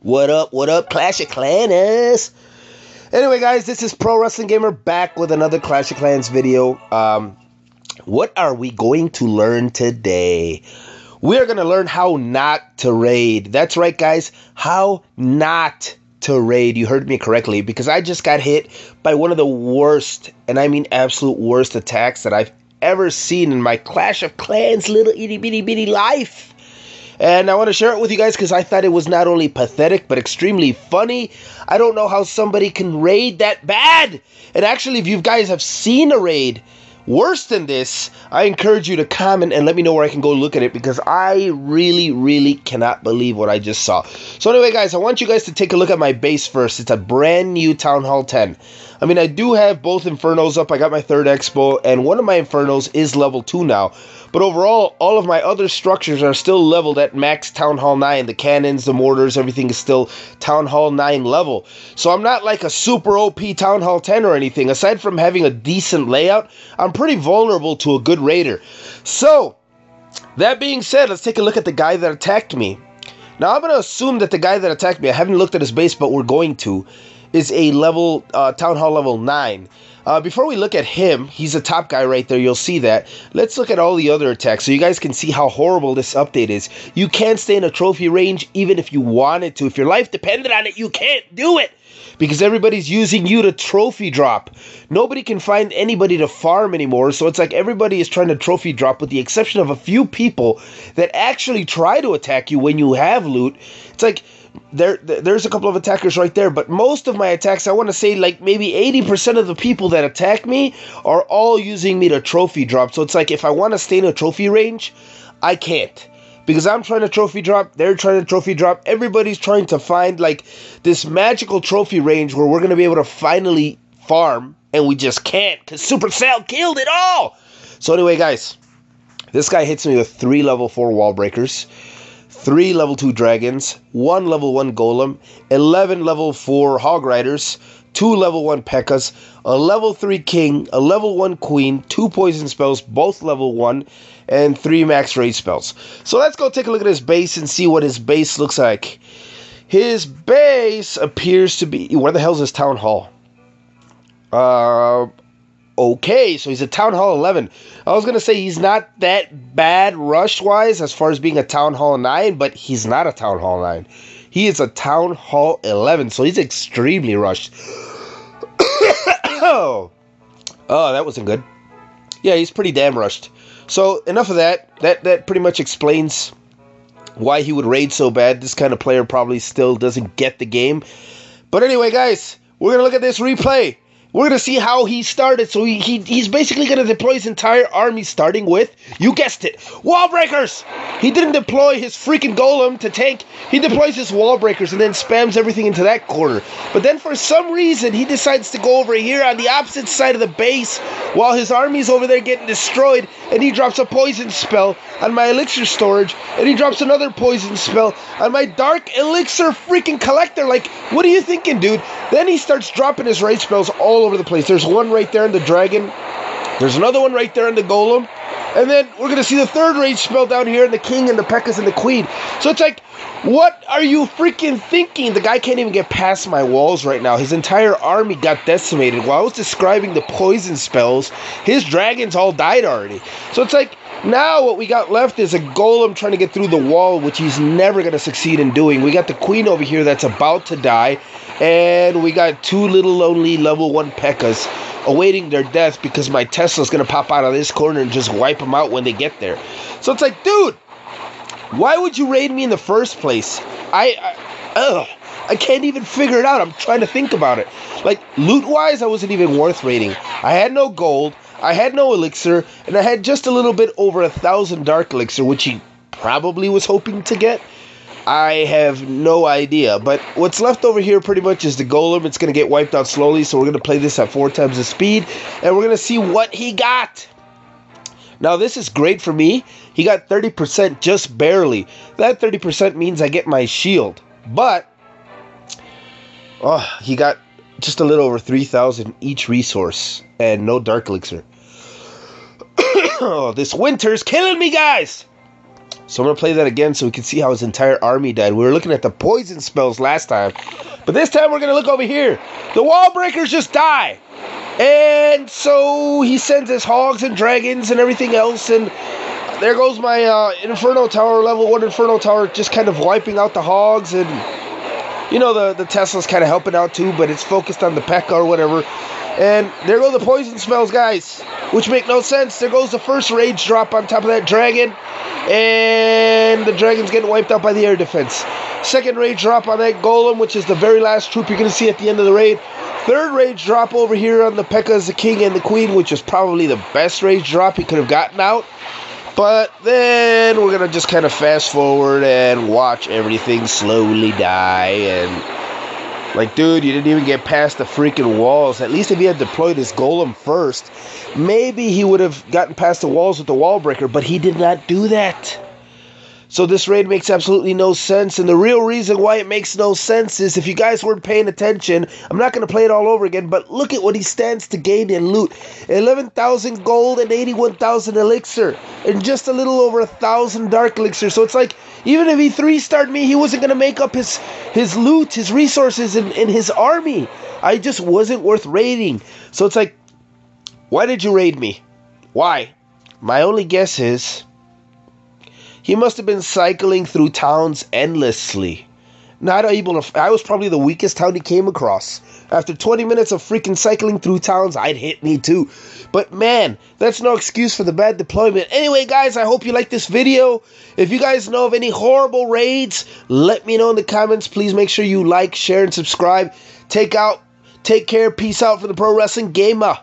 What up, Clash of Clans? Anyway, guys, this is Pro Wrestling Gamer back with another Clash of Clans video. What are we going to learn today? We're going to learn how not to raid. That's right, guys, how not to raid. You heard me correctly, because I just got hit by one of the worst, and I mean absolute worst attacks that I've ever seen in my Clash of Clans little itty bitty bitty life. And I want to share it with you guys because I thought it was not only pathetic, but extremely funny. I don't know how somebody can raid that bad. And actually, if you guys have seen a raid worse than this, I encourage you to comment and let me know where I can go look at it, because I really cannot believe what I just saw. So anyway, guys, I want you guys to take a look at my base first. It's a brand new Town Hall 10. I mean, I do have both Infernos up. I got my third Expo, and one of my Infernos is level 2 now. But overall, all of my other structures are still leveled at max Town Hall 9. The cannons, the mortars, everything is still Town Hall 9 level. So I'm not like a super OP Town Hall 10 or anything. Aside from having a decent layout, I'm pretty vulnerable to a good raider. So, that being said, let's take a look at the guy that attacked me. Now, I'm going to assume that the guy that attacked me, I haven't looked at his base, but we're going to, is a level, Town Hall level 9. Before we look at him, he's a top guy right there, you'll see that. Let's look at all the other attacks so you guys can see how horrible this update is. You can't stay in a trophy range even if you wanted to. If your life depended on it, you can't do it, because everybody's using you to trophy drop. Nobody can find anybody to farm anymore, so it's like everybody is trying to trophy drop, with the exception of a few people that actually try to attack you when you have loot. It's like there's a couple of attackers right there, but most of my attacks, I want to say like maybe 80% of the people that attack me are all using me to trophy drop. So it's like if I want to stay in a trophy range, I can't, because I'm trying to trophy drop, they're trying to trophy drop, everybody's trying to find like this magical trophy range where we're going to be able to finally farm, and we just can't because Supercell killed it all. So anyway, guys, this guy hits me with 3 level 4 wall breakers, 3 level 2 dragons, 1 level 1 golem, 11 level 4 hog riders, 2 level 1 pekkas, a level 3 king, a level 1 queen, 2 poison spells, both level 1, and 3 max raid spells. So let's go take a look at his base and see what his base looks like. His base appears to be... Where the hell is his town hall? Okay, so he's a Town Hall 11. I was going to say he's not that bad rush-wise as far as being a Town Hall 9, but he's not a Town Hall 9. He is a Town Hall 11, so he's extremely rushed. Oh, that wasn't good. Yeah, he's pretty damn rushed. So, enough of that. That pretty much explains why he would raid so bad. This kind of player probably still doesn't get the game. But anyway, guys, we're going to look at this replay. We're going to see how he started. So he's basically going to deploy his entire army, starting with, you guessed it, wall breakers. He didn't deploy his freaking golem to tank. He deploys his wall breakers and then spams everything into that corner. But then for some reason, he decides to go over here on the opposite side of the base while his army's over there getting destroyed, and he drops a poison spell on my elixir storage, and he drops another poison spell on my dark elixir freaking collector. Like, what are you thinking, dude? Then he starts dropping his raid spells all over the place. There's one right there in the dragon. There's another one right there in the golem. And then we're going to see the third raid spell down here in the king and the pekkas and the queen. So it's like, what are you freaking thinking? The guy can't even get past my walls right now. His entire army got decimated. While I was describing the poison spells, his dragons all died already. So it's like, now what we got left is a golem trying to get through the wall, which he's never going to succeed in doing. We got the queen over here that's about to die. And we got 2 little lonely level 1 pekkas awaiting their death, because my Tesla's going to pop out of this corner and just wipe them out when they get there. So it's like, dude, why would you raid me in the first place? I can't even figure it out. I'm trying to think about it. Like, loot-wise, I wasn't even worth raiding. I had no gold, I had no elixir, and I had just a little bit over 1,000 dark elixir, which he probably was hoping to get. I have no idea, but what's left over here pretty much is the golem. It's going to get wiped out slowly, so we're going to play this at 4 times the speed, and we're going to see what he got. Now, this is great for me. He got 30%, just barely. That 30% means I get my shield, but he got just a little over 3,000 each resource, and no dark elixir. This winter's killing me, guys. So I'm going to play that again so we can see how his entire army died. We were looking at the poison spells last time. But this time we're going to look over here. The wall breakers just die. And so he sends his hogs and dragons and everything else. And there goes my Inferno Tower, level 1 Inferno Tower, just kind of wiping out the hogs. And, you know, the Tesla's kind of helping out too, but it's focused on the P.E.K.K.A or whatever. And there go the poison spells, guys, which make no sense. There goes the first rage drop on top of that dragon. And the dragon's getting wiped out by the air defense. Second rage drop on that golem, which is the very last troop you're going to see at the end of the raid. Third rage drop over here on the P.E.K.K.A as the king and the queen, which is probably the best rage drop he could have gotten out. But then we're going to just kind of fast forward and watch everything slowly die. And, like, dude, you didn't even get past the freaking walls. At least if he had deployed his golem first, maybe he would have gotten past the walls with the wall breaker, but he did not do that. So this raid makes absolutely no sense, and the real reason why it makes no sense is if you guys weren't paying attention, I'm not going to play it all over again, but look at what he stands to gain in loot. 11,000 gold and 81,000 elixir, and just a little over 1,000 dark elixir. So it's like, even if he 3-starred me, he wasn't going to make up his loot, his resources in his army. I just wasn't worth raiding. So it's like, why did you raid me? Why? My only guess is he must have been cycling through towns endlessly. Not able to... I was probably the weakest town he came across. After 20 minutes of freaking cycling through towns, I'd hit me too. But man, that's no excuse for the bad deployment. Anyway, guys, I hope you like this video. If you guys know of any horrible raids, let me know in the comments. Please make sure you like, share, and subscribe. Take care. Peace out for the Pro Wrestling Gamer.